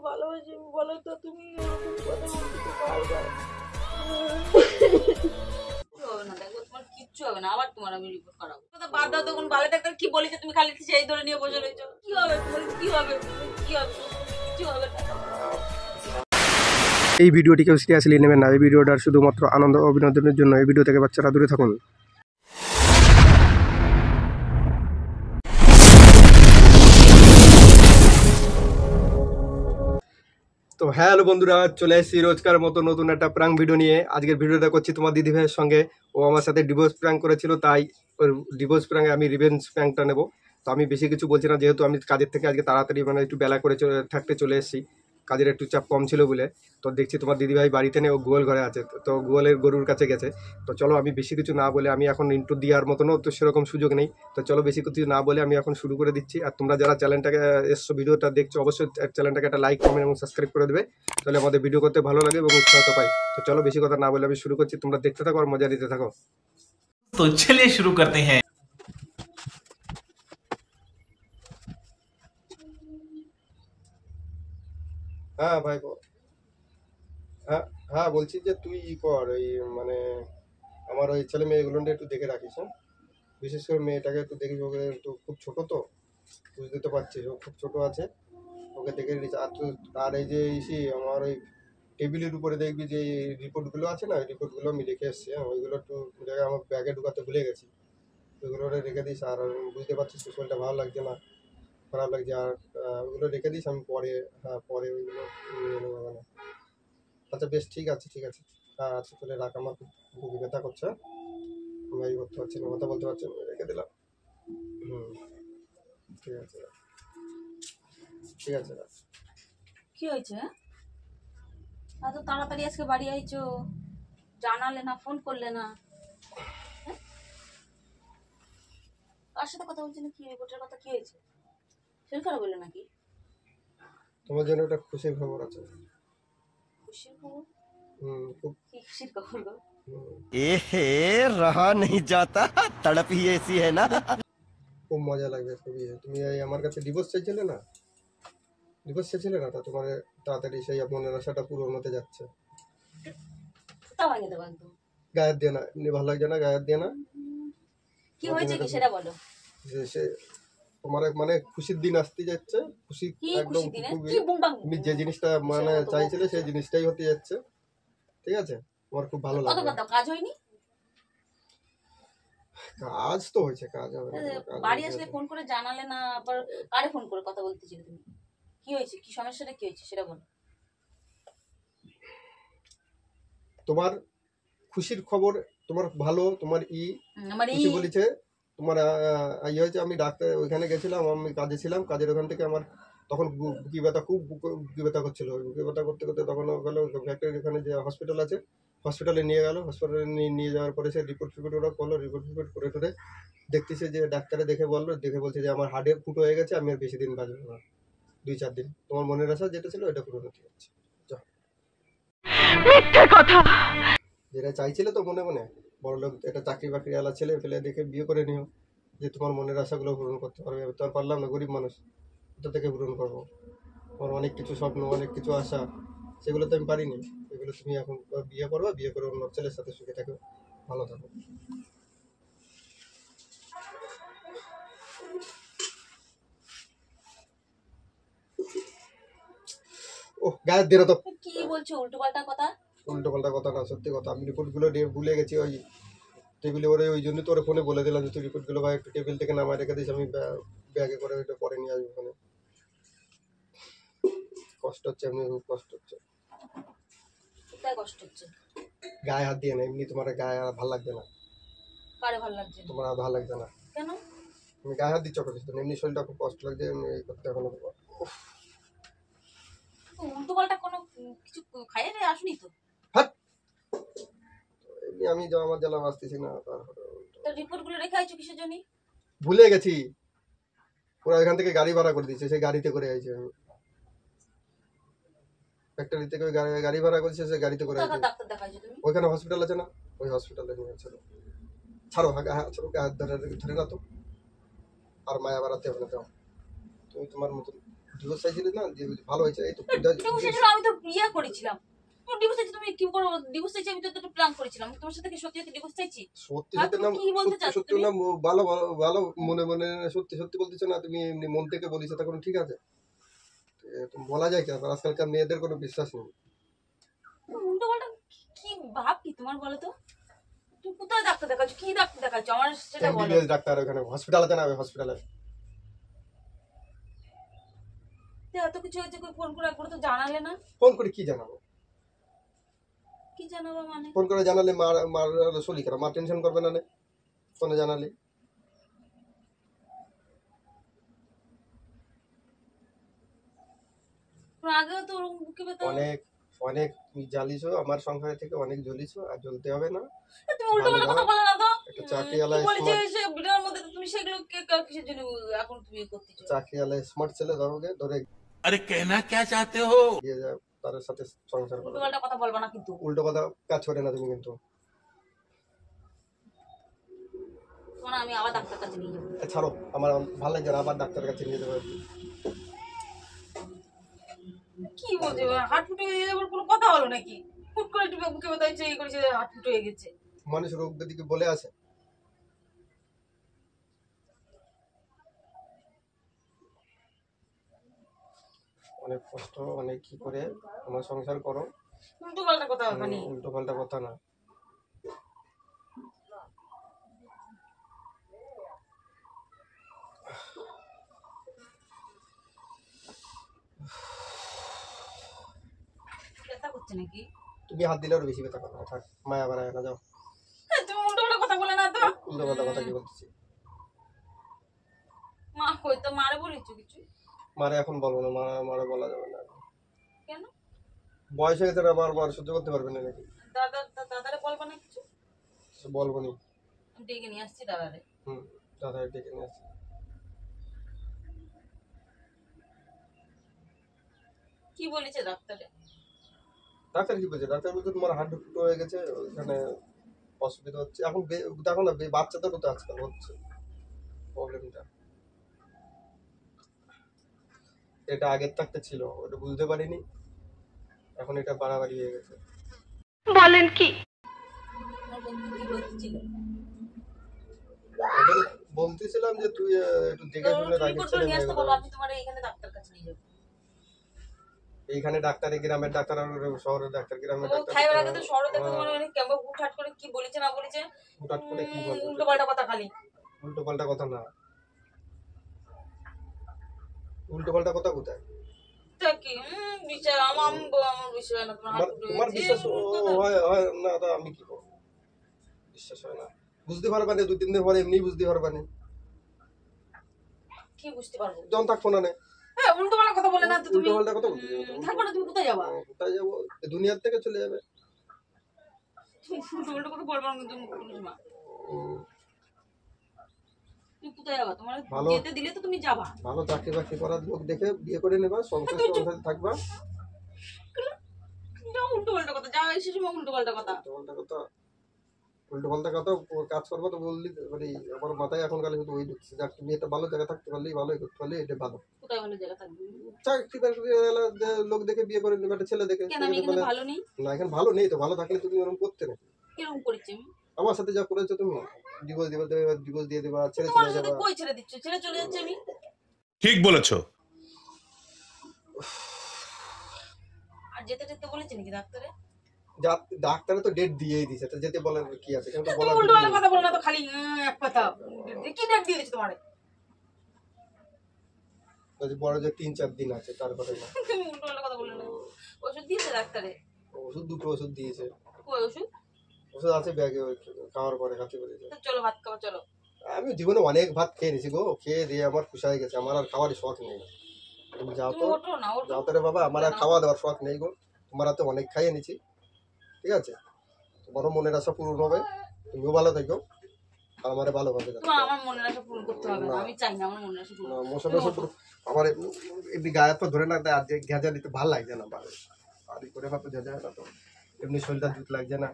ভালোবাসি বলো তো, তুমি এরকম কথা বলতে বারবার। হবে না, দেখো তোমার কিচ্ছু হবে না, আবার তোমার আমি রিপোর্ট করাবো। কথা বাদ দাও, তখন ভালো ডাক্তার কি বলেছে, তুমি খালি সেই ধরে নিয়ে বসে রয়েছো। কি হবে তোমার, কি হবে, কি হবে, কিছু হবে না। এই ভিডিওটি কেউ সিরিয়াসলি নেবেন না। এই ভিডিওটার শুধুমাত্র আনন্দ ও বিনোদনের জন্য। এই ভিডিও থেকে বাচ্চারা দূরে থাকুন। তো হ্যালো বন্ধুরা, চলে এসেছি রোজকার মতো নতুন একটা প্র্যাঙ্ক ভিডিও নিয়ে। আজকের ভিডিওটা করছি তোমার দিদি ভাইয়ের সঙ্গে। ও আমার সাথে ডিভোর্স প্র্যাঙ্ক করেছিল, তাই ওর ডিভোর্স প্র্যাঙ্কে আমি রিভেঞ্জ প্র্যাঙ্কটা নেবো। তো আমি বেশি কিছু বলছি না, যেহেতু আমি কাজের থেকে আজকে তাড়াতাড়ি একটু বেলা করে থাকতে চলে এসেছি। কাজের একটু চাপ কম ছিল বলে। তো দেখছি তোমার দিদিভাই বাড়িতে নেই, ও গোয়াল ঘরে আছে। তো গোয়ালের গরুর কাছে গেছে। তো চলো, আমি বেশি কিছু না বলে, আমি এখন ইন্ট্রো দেওয়ার মতনও তো সেরকম সুযোগ নেই। তো চলো, বেশি কিছু না বলে আমি এখন শুরু করে দিচ্ছি। আর তোমরা যারা চ্যানেলটাকে এসছো, ভিডিওটা দেখছো, অবশ্যই চ্যানেলটাকে একটা লাইক, কমেন্ট এবং সাবস্ক্রাইব করে দেবে। তাহলে আমাদের ভিডিও করতে ভালো লাগে এবং উৎসাহ পাই। তো চলো, বেশি কথা না বলে আমি শুরু করছি। তোমরা দেখতে থাকো আর মজা নিতে থাকো। तो चलिए शुरू करते हैं। হ্যাঁ ভাই বল। হ্যাঁ হ্যাঁ, বলছি যে তুই কর ওই, মানে আমার ওই ছেলে মেয়েগুলো একটু দেখে রাখিস। হ্যাঁ, বিশেষ করে মেয়েটাকে একটু দেখিস। ওকে একটু, খুব ছোট তো, বুঝতে তো পারছিস, ও খুব ছোট আছে। ওকে দেখে নিস। আর এই যে আমার ওই টেবিলের উপরে দেখবি যে রিপোর্টগুলো আছে না, ওই রিপোর্টগুলো আমি রেখে এসেছি। হ্যাঁ, ওইগুলো একটু জায়গায় আমার ব্যাগে ঢুকাতে ভুলে গেছি। ওইগুলো রেখে দিস। আর বুঝতে পারছিস শরীরটা ভালো লাগছে না, খারাপ লাগছে। আর ওইগুলো রেখে দিস, আমি পরে, হ্যাঁ পরে ওইগুলো নিয়ে নেবো। মানে আচ্ছা বেশ, ঠিক আছে ঠিক আছে। হ্যাঁ আচ্ছা, তাহলে রাখ। আমার খুব বুকে ব্যথা করছে। আমি এই করতে পারছি না, কথা বলতে পারছি না, রেখে দিলাম। হুম, ঠিক আছে ঠিক আছে। কি হয়েছে? এত তাড়াতাড়ি আজকে বাড়ি আইছো, জানালে না, ফোন করলে না। কার সাথে কথা বলছি না, কি রিপোর্টের কথা, কি হয়েছে? শরীর খারাপ হলো নাকি? তোমার জন্য একটা খুশির খবর আছে। খুশির খবর? খুব। কি খুশির খবর গো? एहे रहा नहीं जाता, तड़प ही ऐसी है ना। খুব মজা লাগবে খুবই। তুমি এই আমার কাছে ডিভোর্স চাইছিলে না, তা তোমার তাড়াতাড়ি সেই মনের আশাটা পূরণ হতে যাচ্ছে। তা ভাঙে দেবো একদম। গায়ের দিয়ে না, এমনি ভালো লাগছে না, গায়ের দিয়ে না। কি হয়েছে কি সেটা বলো। যে সে তোমার মানে খুশির দিন আসতে যাচ্ছে। খুশি কি একদম খুশি দিনে খুবই। কি বুমবাং, তুমি যে জিনিসটা মানে চাইছিলে সেই জিনিসটাই হতে যাচ্ছে। ঠিক আছে, তোমার খুব ভালো কত লাগবে। কথা, কাজ হয়নি? কাজ তো হয়েছে, কাজ হবে না কেন? কাজ বাড়ি হয়েছে। আসলে ফোন করে জানালে না, আবার কারে ফোন করে কথা বলতেছিলে তুমি? কি হয়েছে, কি সমস্যাটা কি হয়েছে সেটা বলো। তোমার খুশির খবর, তোমার ভালো, তোমার আমার খুশি বলেছে। তোমার ইয়ে হয়েছে। আমি ডাক্তার ওইখানে গেছিলাম, আমি কাজে ছিলাম। কাজের ওখান থেকে আমার তখন বুকি ব্যথা, খুব বুকি ব্যথা করছিল। বুকি ব্যথা করতে করতে তখন গেল ফ্যাক্টরির ওখানে যে হসপিটাল আছে, হসপিটালে নিয়ে গেল। হসপিটালে নিয়ে যাওয়ার পরে সে রিপোর্ট ফিপোর্ট ওরা করলো। রিপোর্ট ফিপোর্ট করে টোরে দেখতেছে যে ডাক্তারে দেখে বলছে যে আমার হার্টের ফুটো হয়ে গেছে, আমি আর বেশি দিন বাঁচবো না, 2-4 দিন। তোমার মনের আশা যেটা ছিল এটা পূরণ হতে যাচ্ছে। যেটা চাইছিলে তো মনে মনে, বড় লোক একটা চাকরি বাকরি আলা ছেলে ফেলে দেখে বিয়ে করে নিও, যে তোমার মনের আশাগুলো পূরণ করতে পারবে। আমি তো আর পারলাম না, গরিব মানুষ, এটা থেকে পূরণ করবো। আমার অনেক কিছু স্বপ্ন, অনেক কিছু আশা, সেগুলো তো আমি পারিনি। এগুলো তুমি এখন বিয়ে করবে, বিয়ে করে অন্য ছেলের সাথে সুখে থাকো, ভালো থাকো। ও গায়ের দিন তো কি বলছো উল্টো পাল্টা কথা? উল্টো পাল্টা কথা না, সত্যি কথা। আমি রিপোর্টগুলো ভুলে গেছি ওই টেবিলে। ওই জন্য তোর ফোনে বলে দিলাম যে তুই রিপোর্টগুলো ভাই একটু টেবিল থেকে নামায় রেখে দিস, আমি ব্যাগে করে ওইটা পরে নিয়ে আসবো। ওখানে কষ্ট হচ্ছে, এমনি খুব কষ্ট হচ্ছে। কোথায় কষ্ট হচ্ছে? গায়ে হাত দিয়ে না, এমনি তোমার গায়ে আর ভালো লাগবে না। কারে ভালো লাগছে না? তোমার আর ভালো লাগবে না কেন? তুমি গায়ে হাত দিচ্ছ কেন? এমনি শরীরটা খুব কষ্ট লাগছে, এমনি এই করতে এখন। উল্টো পাল্টা কোনো কিছু খাইয়ে দিয়ে আসুনি তো? এমনি আমি আমার জ্বালা বাঁচতেছি না। তারপরে তো রিপোর্ট গুলো রেখে আইছো কিসের জন্য? ভুলে গেছি। ওরা এখান থেকে গাড়ি ভাড়া করে দিচ্ছে, সেই গাড়িতে করে আইছি আমি। ফ্যাক্টরি থেকে ওই গাড়ি ভাড়া করছে, সেই গাড়িতে করে আইছি। ডাক্তার দেখাইছো তুমি? ওইখানে হসপিটাল আছে না, ওই হসপিটালে নিয়ে ছিল। ছাড়ো, হ্যাঁ ছাড়ো, ধরে না তো। আর মায়া বাড়াতে হবে না। তুমি তোমার মতন ডিভোর্স চাইছিলি না, যে ভালো হয়েছে এই তো ডিভোর্স চাইছিল, আমি তো বিয়ে করেছিলাম। তুমি ডিভোর্স চাইছি, তুমি কি করো? ডিভোর্স চাইছি, আমি তো একটা প্ল্যান করেছিলাম। তোমার সাথে কি সত্যি সত্যি ডিভোর্স চাইছি? সত্যি আর সত্যি তুমি না, কি বলতে সত্যি চাচ্ছ সত্যি তুমি? না, ভালো ভালো মনে মনে সত্যি সত্যি বলতেছো না, তুমি এমনি মন থেকে বলিছো, তখন ঠিক আছে। তুমি বলা যায় কেন? আজকালকার মেয়েদের কোনো বিশ্বাস নেই। উল্টো পাল্টা কি ভাব কি তোমার বলো তো? তুমি কোথায় ডাক্তার দেখাচ্ছ? কি ডাক্তার দেখাচ্ছ আমার সেটা বলো। এমবিবিএস ডাক্তার ওখানে হসপিটাল আছে না, ওই হসপিটালে তো এত কিছু হয়েছে, কই ফোন করে একবার তো জানালে না? ফোন করে কি জানাবো? কি জানাবো মানে? ফোন করে জানালে মার মার শরীর খারাপ, মা টেনশন করবে না? ফোনে জানালে তোমার আগেও তো ওরকম বুকে ব্যথা। অনেক অনেক তুমি জ্বালিছো আমার সংসারে থেকে, অনেক জ্বলিছো, আর জ্বলতে হবে না। তুমি উল্টো পাল্টা কথা বলো না তো। একটা চাকরিওয়ালা কি বলেছে স্মার্ট, সে ভিডিওর মধ্যে, তো তুমি সেগুলো কিসের জন্য এখন তুমি করতেছো? চাকরিওয়ালা স্মার্ট ছেলে ধরোগে, ধরে अरे कहना क्या चाहते हो? দিয়ে যায় তার সাথে সংসার উল্টো করো। পাল্টা কথা বলবা না কিন্তু। উল্টো কথা কাজ করে না তুমি কিন্তু। তোমার আমি আবার ডাক্তার কাছে নিয়ে যাবো। ছাড়ো, আমার ভালো লাগে না, আবার ডাক্তারের কাছে নিয়ে যাবো। কি বলছে? হাট ফুটে হয়ে যাবার কোনো কথা হলো নাকি? হুট করে একটু বুকে ব্যথা হয়েছে, এই করেছে, হাট ফুটে হয়ে গেছে। মানুষ রোগ ব্যাধিকে বলে আছে। অনেক কষ্ট, অনেক কি করে তোমার সংসার করো। উল্টো পাল্টা কথা ওখানে। উল্টো পাল্টা কথা না। ব্যথা করছে নাকি? তুমি হাত দিলে আরো বেশি ব্যথা করবে। থাক, মায়া বাড়ায় না, যাও। তুমি উল্টো পাল্টা কথা বলে না তো। উল্টো পাল্টা কথা কি বলতেছি? মা কই তো, মারে বলেছো কিছু? মারে এখন বলবো না, মারে বলা যাবে না। কেন? বয়স হয়ে গেছে না, বারবার সহ্য করতে পারবে না নাকি? দাদারে বলবা না কিছু? বলবো নি। আমি ডেকে নিয়ে আসছি দাদারে। দাদা ডেকে নিয়ে আসছে। কি বলেছে ডাক্তারে? ডাক্তার কি বলছে? ডাক্তার বলছে তোমার হার্ট ফুটো হয়ে গেছে, ওখানে অসুবিধা হচ্ছে। এখন দেখো না, বাচ্চাদেরও তো আজকাল হচ্ছে প্রবলেমটা। এটা আগের থাকতে ছিল, ওটা বুঝতে পারিনি, এখন এটা বাড়াবাড়ি হয়ে গেছে। তোমার বন্ধু কি বলতেছিল? ওদের বলতেছিলাম যে তুই একটু দেখে শুনে রাখিস রিপোর্ট ছেলে নিয়ে আসতে মেয়েগুলো। বলো, আমি তোমার এখানে ডাক্তার কাছে নিয়ে যাবো। এইখানে ডাক্তার, গ্রামের ডাক্তার আর শহরের ডাক্তার, গ্রামের ও ডাক্তার খাইবার আগে তো শহরে দেখো তোমার মানে কেমন হুটহাট করে কি বলেছে না বলেছে। হুটহাট করে কি বলবো? উল্টো পাল্টা কথা খালি। উল্টো পাল্টা কথা না। উল্টো পাল্টা কথা কোথায়? তা কি বিচার আমার বিষয় না, তোমার হাত ফুটে তোমার গেছে, বিশ্বাস হয় না, তা আমি কি করবো? বিশ্বাস হয় না, বুঝতে পারবা না, 2-3 দিন পরে এমনি বুঝতে পারবা না। কি বুঝতে পারবো? যখন থাকবো না। হ্যাঁ, উল্টো পাল্টা কথা বলে না তো তুমি। উল্টো পাল্টা কথা বলতে থাকবো না, তুমি কোথায় যাবা? কোথায় যাবো? দুনিয়ার থেকে চলে যাবে। তুমি উল্টো পাল্টা কথা বলবা না কিন্তু কোনো সময়। উম, তুমি কোথায় যাবা? তোমার ভালো। যেতে দিলে তো তুমি যাবা। ভালো চাকরি বাকরি করার লোক দেখে বিয়ে করে নেবা, সংসারে থাকবা। যাও উল্টো পাল্টা কথা, যা এসে সময় উল্টো পাল্টা কথা। উল্টো পাল্টা কথা কাজ করবো তো বললি, মানে আমার মাথায় এখন কালে শুধু ওই ঢুকছে, যাক তুমি একটা ভালো জায়গায় থাকতে পারলেই, ভালোই করতে পারলে এটা ভালো। কোথায় ভালো জায়গা থাকবে? চাকরি বাকরি লোক দেখে বিয়ে করে নেবে, একটা ছেলে দেখে। কেন আমি এখানে ভালো নেই? না, এখন ভালো নেই তো, ভালো থাকলে তুমি ওরকম করতে না। কিরকম করেছি আমি? আমার সাথে যা করেছো তুমি, ডিভোর্স দিয়ে দেবা, ছেড়ে তোমার চলে সাথে যাবা। কই ছেড়ে দিচ্ছ? ছেড়ে চলে যাচ্ছে আমি। ठीक बोलेছো। আর যেতে যেতে বলেছে নাকি ডাক্তারে? ডাক্তারে তো ডেট দিয়েই দিছে, তো যেতে বলার কি আছে? কিন্তু তুমি বলার উল্টো পাল্টা কথা বলো না তো, খালি এক কথা। কি ডেট দিয়ে দিচ্ছে তোমারে? বড় যে 3-4 দিন আছে, তারপরে না। তুমি উল্টো পাল্টা কথা বলো না। ওষুধ দিয়েছে ডাক্তারে? দুটো ওষুধ দিয়েছে। কই ওষুধ? ওষুধ আছে ব্যাগে, খাওয়ার পরে খাতে বলেছে। তো চলো ভাত খাবো, চলো। আমি জীবনে অনেক ভাত খেয়ে নিছি গো, খেয়ে দিয়ে আমার খুশাই গেছে, আমার আর খাওয়ার শখ নেই। তুমি যাও তুমি তো, ওঠো না, ওঠো। যাও তো রে বাবা, আমার আর খাওয়া দাওয়ার শখ নেই গো। তোমার হাতে অনেক খাইয়ে নিছি, ঠিক আছে? তোমারও মনের আশা পূরণ হবে, তুমিও ভালো থাকো, আর আমারে ভালোভাবে যাও। তোমার আমার মনের আশা পূরণ করতে হবে না, আমি চাই না আমার মনের আশা পূরণ। মশলা আমার এমনি গায়ে তো ধরে না, আর যে ঘেঁজা দিতে ভালো লাগছে না, আর করে ভাবে ঘেঁজা না তো, এমনি শরীরটা জুত লাগছে না।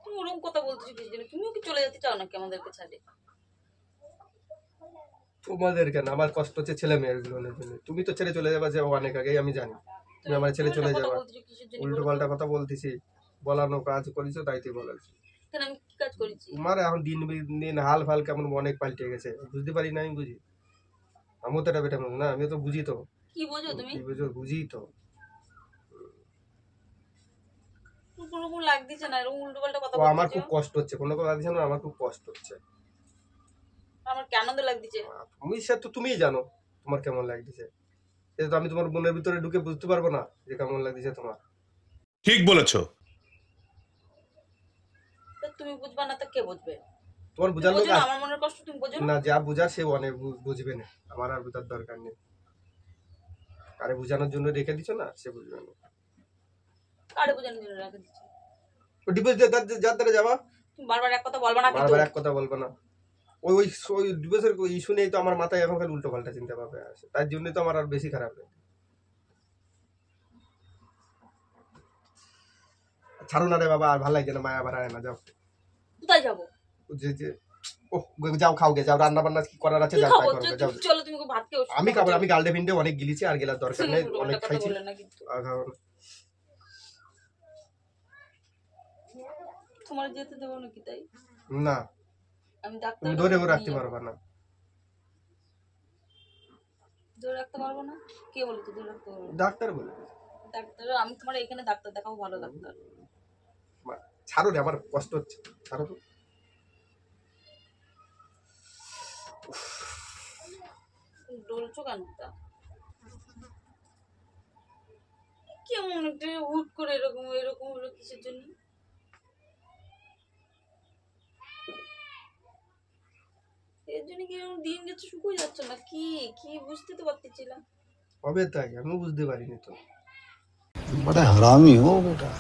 তুমি ওরকম কথা বলতেছো কিছু জন্য, তুমিও কি চলে যেতে চাও নাকি আমাদেরকে ছাড়ে? তোমাদের কেন, আমার কষ্ট হচ্ছে ছেলে মেয়েগুলোর জন্য। তুমি তো ছেড়ে চলে যাবে যে অনেক আগেই, আমি জানি তুমি আমার ছেলে চলে কথা যাবা। বলতেছো কিসের জন্য? উল্টো পাল্টা কথা বলতেছি, বলানো কাজ করেছো তাই তুই বলেছি। কেন আমি কি কাজ করেছি? তোমার এখন দিন দিন হাল ফাল কেমন অনেক পাল্টে গেছে, বুঝতে পারি না, আমি বুঝি। আমিও তো এটা বেটা মানুষ না, আমিও তো বুঝি তো। কি বোঝো তুমি? কি বুঝো, বুঝি তো। কোনো কোনো লাগ দিচ্ছে না, এরকম উল্টো পাল্টা কথা ও আমার খুব বলতেছো। কষ্ট হচ্ছে, কোনো কথা দিচ্ছে না, আমার খুব কষ্ট হচ্ছে। আমার কি আনন্দ লাগতেছে? তুমি সে তো তুমিই জানো তোমার কেমন লাগতেছে, এটা তো আমি তোমার মনের ভিতরে ঢুকে বুঝতে পারবো না যে কেমন লাগতেছে তোমার। ठीक बोलेছো। তো তুমি বুঝবা না তো কে বুঝবে? তোমার তুমি বুঝার লোক বোঝো না আছে আমার মনের কষ্ট, তুমি বোঝো না? না, যা বুঝার সে অনেক বুঝবে না, আমার আর বুঝার দরকার নেই। আরে বুঝানোর জন্য রেখে দিছো না, সে বুঝবে না। কারে বোঝানোর জন্য রাখে দিচ্ছি? ডিভোর্স যার দ্বারা যাবা, তুমি বারবার এক কথা বলবা না কিন্তু। বারবার এক কথা বলবো না। ওই ওই ওই ডিভোর্সের ইস্যু নেই তো আমার মাথায় এখন খালি উল্টো পাল্টা চিন্তা ভাবনা আসে, তার জন্যই তো আমার আর বেশি খারাপ লাগে। ছাড়ো না রে বাবা, আর ভালো লাগছে না, মায়া বাড়ায় না, যাও। কোথায় যাবো? যে যে ও যাও, খাও গে, যাও, রান্না বান্না কি করার আছে কি যাও, তাই খাবো? করো গে, যাও। চলো তুমি ভাত খেয়ে আমি খাবো, আমি গার্লডে ভিন্ডে অনেক গিলিছি, আর গেলার দরকার নেই, অনেক কথা খাইছি। বললে না কিন্তু। আর খাবো না। তোমার যেতে দেবো নাকি তাই? না, আমি ডাক্তার তুমি ধরেও রাখতে পারবা না। ধরে রাখতে পারবো না? কে বলেছে ধরে রাখতে পারবো না? ডাক্তার বলে ডাক্তার আমি তোমার এখানে ডাক্তার দেখাবো, ভালো ডাক্তার। ছাড়ো রে, আমার কষ্ট হচ্ছে, ছাড়ো তো। ডলছো কেন তা? কেমন একটা হুট করে এরকম এরকম হলো কিসের জন্য? এর জন্য কি এরকম দিন যাচ্ছে, শুকিয়ে যাচ্ছে না? কি কি বুঝতে তো পারতেছিলাম। হবে তাই, আমি বুঝতে পারিনি তো। बड़ा हरामी हो बेटा।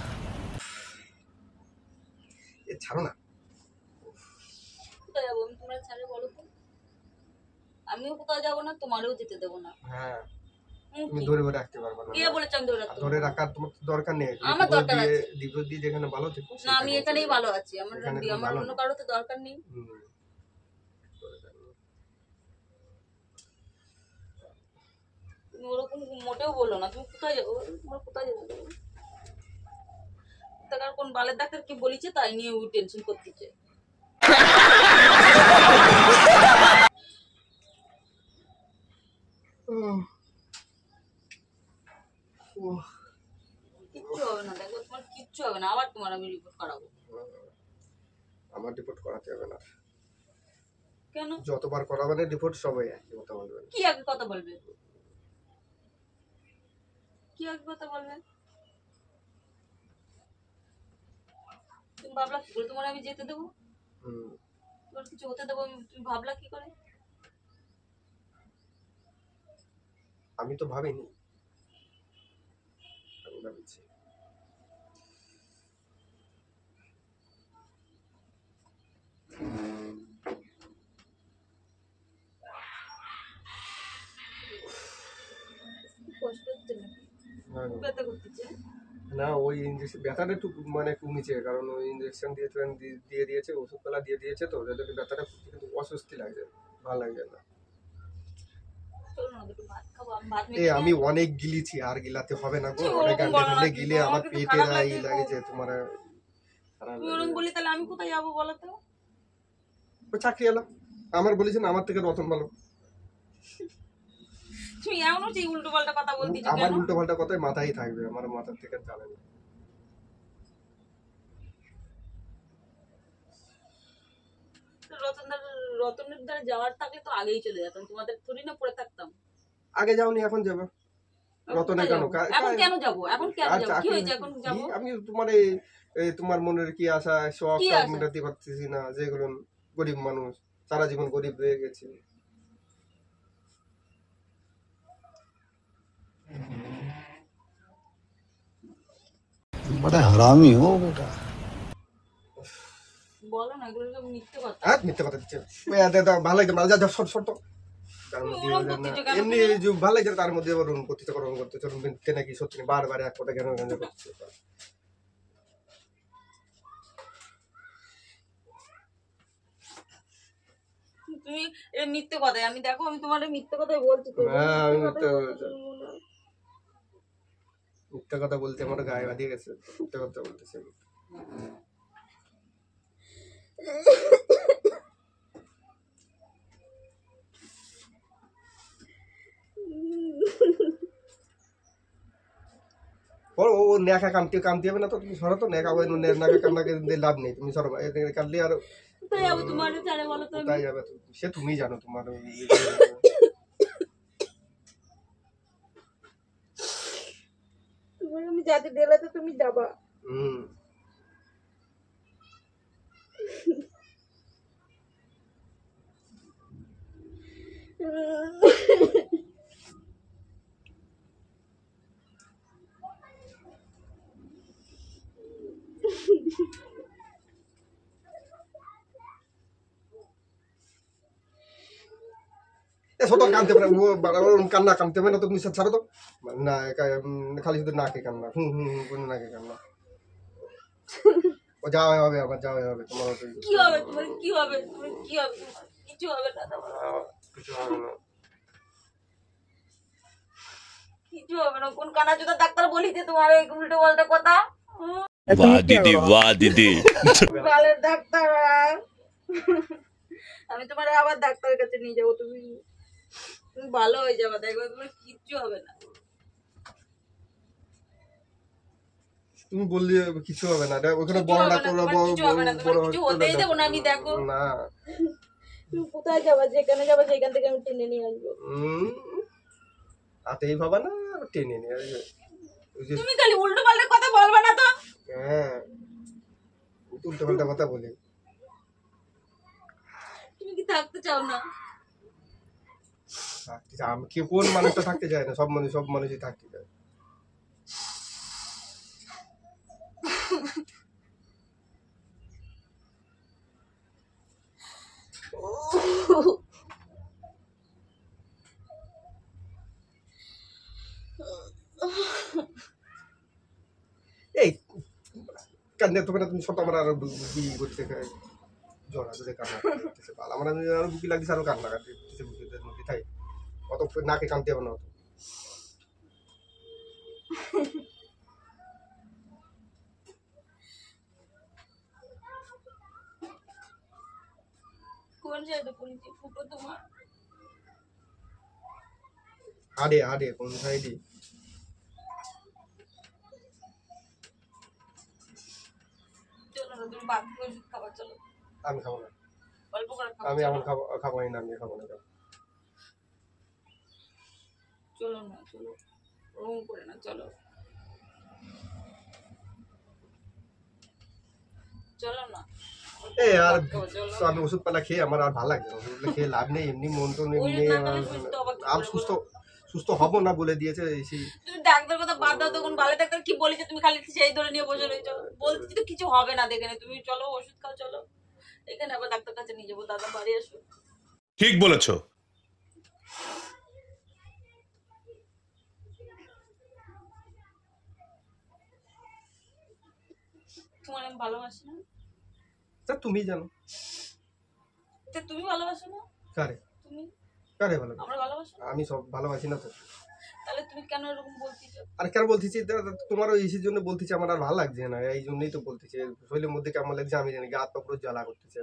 এ ছাড়ো না। কোথায় যাবো আমি? তোমরা ছাড়ে বলো তো। আমিও কোথাও যাবো না, তোমারও যেতে দেবো না। হ্যাঁ, হুম, তুমি কি? ধরে রাখতে পারবা না। কে বলেছে আমি ধরে রাখতে ধরে পারবো না? রাখার তোমার তো দরকার নেই, আমার দরকার আছে। ডিভোর্স দিয়ে যেখানে ভালো থেকো না আমি সেখানেই এখানেই চলে ভালো যাও। আছি, আমার এখানে তুমি আমার ভালো অন্য না। কারো তো দরকার নেই। হুম। তুমি ওরকম মোটেও বলো না। তুমি কোথায় যাবো? তোমার কোথায় যেতে দেবো? তার কোন বালের ডাক্তার কি বলেছে তাই নিয়ে ও টেনশন করতেছে। কিচ্ছু হবে না, দেখো তোমার কিচ্ছু হবে না, আবার তোমার আমি রিপোর্ট করাবো। আমার রিপোর্ট করাতে হবে না, কেন? যতবার করাবেন রিপোর্ট সবাই একই কথা বলবেন। কি আগে কথা বলবে? কি আগে কথা বলবে? তুমি ভাবলা কি করে তোমার আমি যেতে দেবো? হুম। তোমার কিছু হতে দেবো আমি? তুমি ভাবলা কি করে? আমি তো ভাবিনি, আমি ভাবছি। কষ্ট হচ্ছে নাকি? ব্যথা করতেছে? না, ওই ইঞ্জেকশন ব্যথাটা একটু মানে কমেছে, কারণ ওই ইঞ্জেকশন দিয়ে দিয়েছে, ওষুধপালা দিয়ে দিয়েছে, তো যাতে একটু ব্যথাটা কমছে, কিন্তু অস্বস্তি লাগছে, ভালো লাগছে না। চলো না দুটো ভাত খাবো, আমি ভাত এ মেখে আমি অনেক গিলিছি, আর গিলাতে হবে না গো, তুমি অনেক ওরকম বলো না গান্ডে কিন্তু, গিলে আমার আমার কিন্তু পেটে খারাপ লাগছে লাগছে খুব। তোমার, খারাপ তুমি ওরকম লাগে। বলি তাহলে আমি কোথায় যাবো বলো তো? ও চাকরি এলাম, আমার বলেছেন আমার থেকে রতন ভালো। তুমি এমনও সেই উল্টো পাল্টা কথা বলতেছো আমার কেন? উল্টো পাল্টা কথাই মাথায় থাকবে, আমার মাথার থেকে যাবে না। রতনের দ্বারা যাওয়ার থাকলে তো আগেই চলে যেতাম, তোমাদের থোড়ি না পড়ে থাকতাম। আগে যাওনি, এখন যাবে। এখন রতনে কোথায় কেন যাবো? এখন কেন যাবো? এখন কেন আর যাবো? কি চাকরি হয়েছে এখন যাবো? আমি তোমার এই তোমার মনের কি আশা, শখ কি টখ আশা? মেটাতে পারতেছি না, যেগুলো গরিব মানুষ সারা জীবন গরিব রয়ে গেছি। बड़ा हरामी हो बेटा। বলো না, এগুলো সব মিথ্যে কথা। হ্যাঁ, মিথ্যে কথা দিচ্ছে। ভালো লাগছে না, যা যা শর্ট শর্ট তার মধ্যে ওরম না, করতেছো কেন এমনি তুমি? যে ভালো লাগছে না, তার মধ্যে আবার ওরম করতেছে, করম করতেছে, ওরম মিথ্যে নাকি সত্যি না, বারবার এক কথা কেন কেন করতেছে। তুমি মিথ্যে কথাই, আমি দেখো আমি তোমার মিথ্যে কথাই বলছি তো। হ্যাঁ, আমি মিথ্যে মিথ্যা কথাই বলছি। বলবো না। মিথ্যা কথা বলতে আমার গায়ে বাঁধিয়ে গেছে, মিথ্যা কথা বলতেছে। ও নেকা কামতে হবে না তো, তুমি সরো তো। নেকা ওই নেকা কান্নাকে দিয়ে লাভ নেই, তুমি সরো। কাটলে আর কোথায় যাবো তোমার ছাড়ে বলো তো? কোথায় যাবে সে তুমি জানো। তোমার তোমার আমি যাতে দিলে তো তুমি যাবা। হুম। ছোট কানতে পারে কান্না কানতে হবে না তো, তুমি ছাড়ো তো। না খালি শুধু নাকে কান্না, কোনো নাকে কান্না। ও যাওয়া হবে, আবার যাওয়া হবে তোমার। কি হবে তোমার, কি হবে তোমার, কি হবে তোমার? কিছু হবে না তোমার, কিছু হবে না। কিছু হবে না। কোন কানা জুতা ডাক্তার বলিছে তোমার এই উল্টো পাল্টা কথা? वाह दीदी वाह दीदी বালের ডাক্তার। আমি তোমার আবার ডাক্তারের কাছে নিয়ে যাবো, তুমি তুমি ভালো হয়ে যাবে, দেখবে তোমার কিচ্ছু হবে না। তুমি বললে কিছু হবে না, ওখানে কিছু বড় হবে না, ডাক্তার তোমার কিছু হবে না, তোমার কিছু হতেই দেবো না আমি, দেখো। না। তুমি কোথায় যাবা, যেখানে যাবা সেখান থেকে আমি টেনে নিয়ে আসবো। হাতেই ভাবা না, টেনে নিয়ে আসবে। ওই যে তুমি খালি উল্টো পাল্টা কথা বলবা না তো। হ্যাঁ, উল্টো পাল্টা কথা বলি। তুমি কি থাকতে চাও না? আমি কি কোন মানুষটা থাকতে চায় না? সব মানুষই থাকতে চায়। এই কান্দে তো তুমি ছোট, আমার আরো বুকি করতে জ্বর আসলে কান্না করতেছে। আমার আমি আরো বুকি লাগছে, আরো কান্না কাটতেছে বুকের মধ্যে। তাই অত নাকে কানতে হবে না অত। কোন জায়গাটা পড়েছি ফুটো তোমার? হাড়ে কোন সাইডে? চলো না, তুমি বাদ করে ওষুধ খাবার, চলো। আমি খাবো না, অল্প করে খাবো, আমি চলো। এখন খাবো না, আমি খাবো না। চলো না, চলো, ওরকম করে না, চলো চলো না। এই আর চলো। আমি ওষুধ পালা খেয়ে আমার আর ভালো লাগছে না। ওষুধ খেয়ে লাভ নেই, এমনি মন তো ওষুধ এমনি না খেলে সুস্থ হবা কি আর করে সুস্থ বলো? সুস্থ হবো না বলে দিয়েছে সেই। তুমি ডাক্তার কথা বাদ দাও, তখন ভালো ডাক্তার কি বলেছে তুমি খালি সেই ধরে নিয়ে বসে রয়েছো। বলছি তো কিছু হবে না, দেখে নে, তুমি চলো ওষুধ খাও, চলো। এখানে আবার ডাক্তার কাছে নিয়ে যাবো, দাদা বাড়ি আসো। ठीक বলেছো। তোমার আমি ভালোবাসি না? তা তুমি জানো। তা তুমি ভালোবাসো না? কারে তুমি কারে ভালো? আমরা ভালোবাসো না? আমি সব ভালোবাসি না তো। তাহলে তুমি কেন এরকম বলতেছো? আর কেন বলতেছি, তোমার ওই ইসের জন্য বলতেছি, আমার আর ভালো লাগছে না, এই জন্যই তো বলতেছি। শরীরের মধ্যে কেমন লাগছে আমি জানি, গা হাত পা পুরো জ্বালা করতেছে।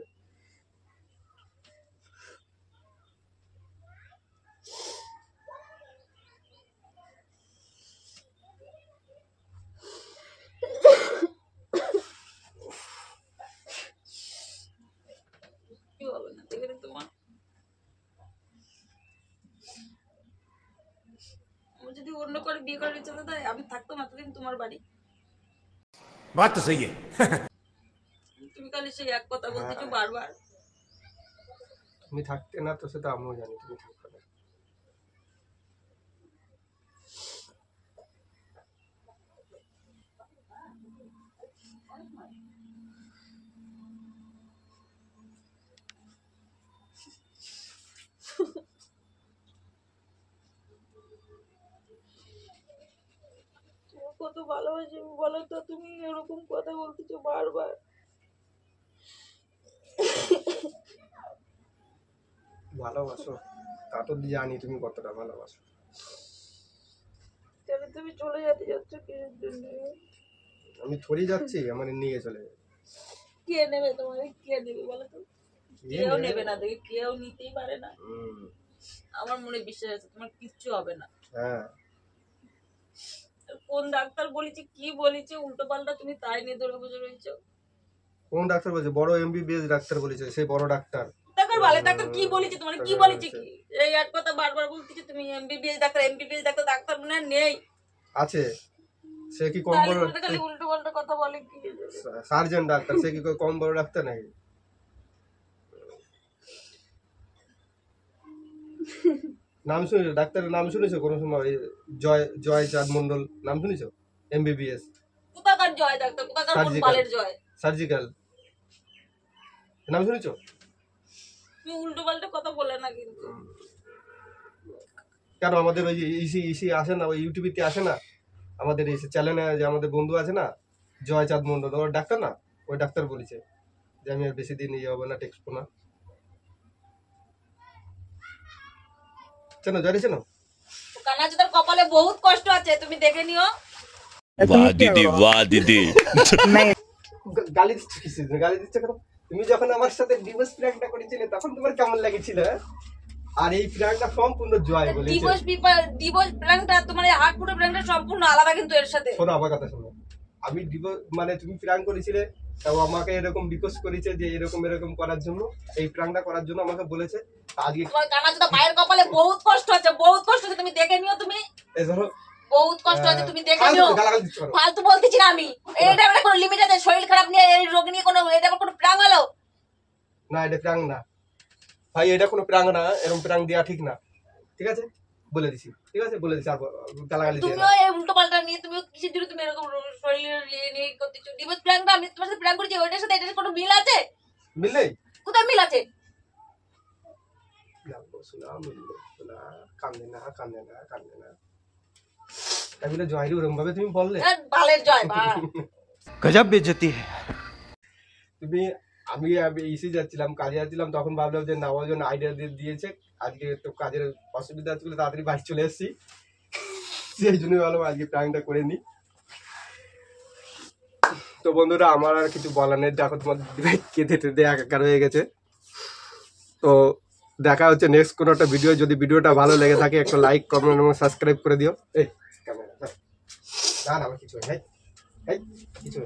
কি হবে না, দেখে নে তোমার। আমি যদি অন্য করে বিয়ে করে চলে যায়, আমি থাকতাম এতদিন তোমার বাড়ি। बात तो सही है। তুমি খালি সেই এক কথা বলতেছো বারবার। তুমি থাকতে না তো সেটা আমিও জানি, তুমি থাকতে না। তোমার কত ভালোবাসি বলো তো, তুমি এরকম কথা বলতেছো বারবার। ভালোবাসো, তা তো জানি তুমি কতটা ভালোবাসো। তাহলে তুমি চলে যেতে যাচ্ছ কিসের জন্য? আমি থরি যাচ্ছি, আমার নিয়ে চলে যাবে। কে নেবে তোমার? কে নেবে বলো তো? কেউ নেবে না, দেখি কেউ নিতেই পারে না। আমার মনে বিশ্বাস আছে তোমার কিচ্ছু হবে না। হ্যাঁ, কোন ডাক্তার বলেছে কি বলেছে উল্টো পাল্টা তুমি তাই নিয়ে ধরে বসে রয়েছো। কোন ডাক্তার বলেছে? বড় এমবিবিএস ডাক্তার বলেছে, সেই বড় ডাক্তার। ডাক্তার ভালো ডাক্তার কি বলেছে তোমার? কি বলেছে কি? এই এক কথা বারবার বলতেছো তুমি MBBS doctor, MBBS doctor. Doctor মনে হয় নেই, আছে। সে কি কম বড়? খালি উল্টো পাল্টা কথা বলে কি? সার্জন ডাক্তার, সে কি কম বড় ডাক্তার নাকি? নাম শুনেছো ডাক্তারের নাম শুনেছো কোনো সময়? জয় চাঁদ মন্ডল নাম শুনেছো? এমবিবিএস কোথাকার জয় ডাক্তার? কোথাকার কোন বালের জয়? সার্জিক্যাল নাম শুনেছো? তুমি উল্টো পাল্টা কথা বলে না কিন্তু। কেন আমাদের ওই যে ইসি আসে না, ওই ইউটিউবিতে আসে না আমাদের এই চ্যানেলে, যে আমাদের বন্ধু আছে না জয় চাঁদ মন্ডল, ওর ডাক্তার না, ওই ডাক্তার বলেছে যে আমি আর বেশি দিন ইয়ে হবো না, টেক্সট না। চেনো জয় চেনো? কানাচুদার কপালে বহুত কষ্ট আছে, তুমি দেখে নিও। वाह दीदी वाह दीदी গালি দিচ্ছ কিসে? গালি দিচ্ছ কেন? তুমি যখন আমার সাথে ডিভোর্স প্র্যাঙ্কটা করেছিলে তখন তোমার কেমন লাগছিল? আর এই প্র্যাঙ্কটা সম্পূর্ণ জয় বলেছে। ডিভোর্স প্ল্যানটা তোমার হার্ট ফুটের প্ল্যানটা সম্পূর্ণ আলাদা কিন্তু এর সাথে। শোনো আমার কথা শোনো, আমি ডিভোর্স মানে তুমি প্র্যাঙ্ক করেছিলে, তাও আমাকে এরকম রিকোয়েস্ট করেছে যে এরকম এরকম করার জন্য, এই প্র্যাঙ্কটা করার জন্য আমাকে বলেছে। আজকে তোমার কানাচুদা মায়ের কপালে বহুত কষ্ট আছে, বহুত কষ্ট আছে, তুমি দেখে নিও। তুমি এই ধরো বহুত কষ্ট আছে, তুমি দেখে নিও। গালাগালি দিচ্ছ কেন? ফালতু বলতেছি না আমি। এটা একটা কোনো লিমিট আছে, শরীর খারাপ নিয়ে এই রোগ নিয়ে কোনো এটা কোনো প্ল্যান হলো না, এটা প্র্যাঙ্ক না ভাই, এটা কোনো প্র্যাঙ্ক না, এরকম প্র্যাঙ্ক দেওয়া ঠিক না, ঠিক আছে? বলে দিছি, ঠিক আছে বলে দিছি, আর গালাগালি দিয়ে তুমিও এই উল্টো পাল্টা নিয়ে তুমি কিসের জন্য তুমি এরকম শরীরের ইয়ে নিয়ে করতেছো? ডিভোর্স প্ল্যানটা আমি তোমার সাথে প্ল্যান করেছি, ওইটার সাথে এটার কোনো মিল আছে? মিললেই কোথায় মিল আছে? কান্দে না কান্দে না কান্দে না, আমি তো জয়রি ওরকম ভাবে তুমি বললে। বালের জয় বা। गजब बेइज्जती है। তুমি আমি ইসে যাচ্ছিলাম, কাজে যাচ্ছিলাম, তখন ভাবলাম যে না ওই জন্য আইডিয়া দিয়েছে, আজকে তো কাজের অসুবিধা ছিল, তাড়াতাড়ি বাড়ি চলে এসেছি, সেই জন্য ভাবলাম আজকে প্ল্যানটা করে নিই। তো বন্ধুরা আমার আর কিছু বলার নেই, দেখো তোমার কেঁদে টেঁদে একাকার হয়ে গেছে। তো দেখা হচ্ছে নেক্সট কোনো একটা ভিডিও। যদি ভিডিওটা ভালো লেগে থাকে একটা লাইক কমেন্ট এবং সাবস্ক্রাইব করে দিও। এই ক্যামেরা না না আমার কিছু নেই, কিছু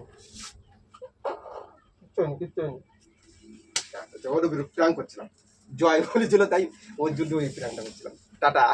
প্র্যাঙ্ক করছিলাম, জয় বলেছিল তাই ওর জন্য ওই প্র্যাঙ্কটা করছিলাম। টাটা।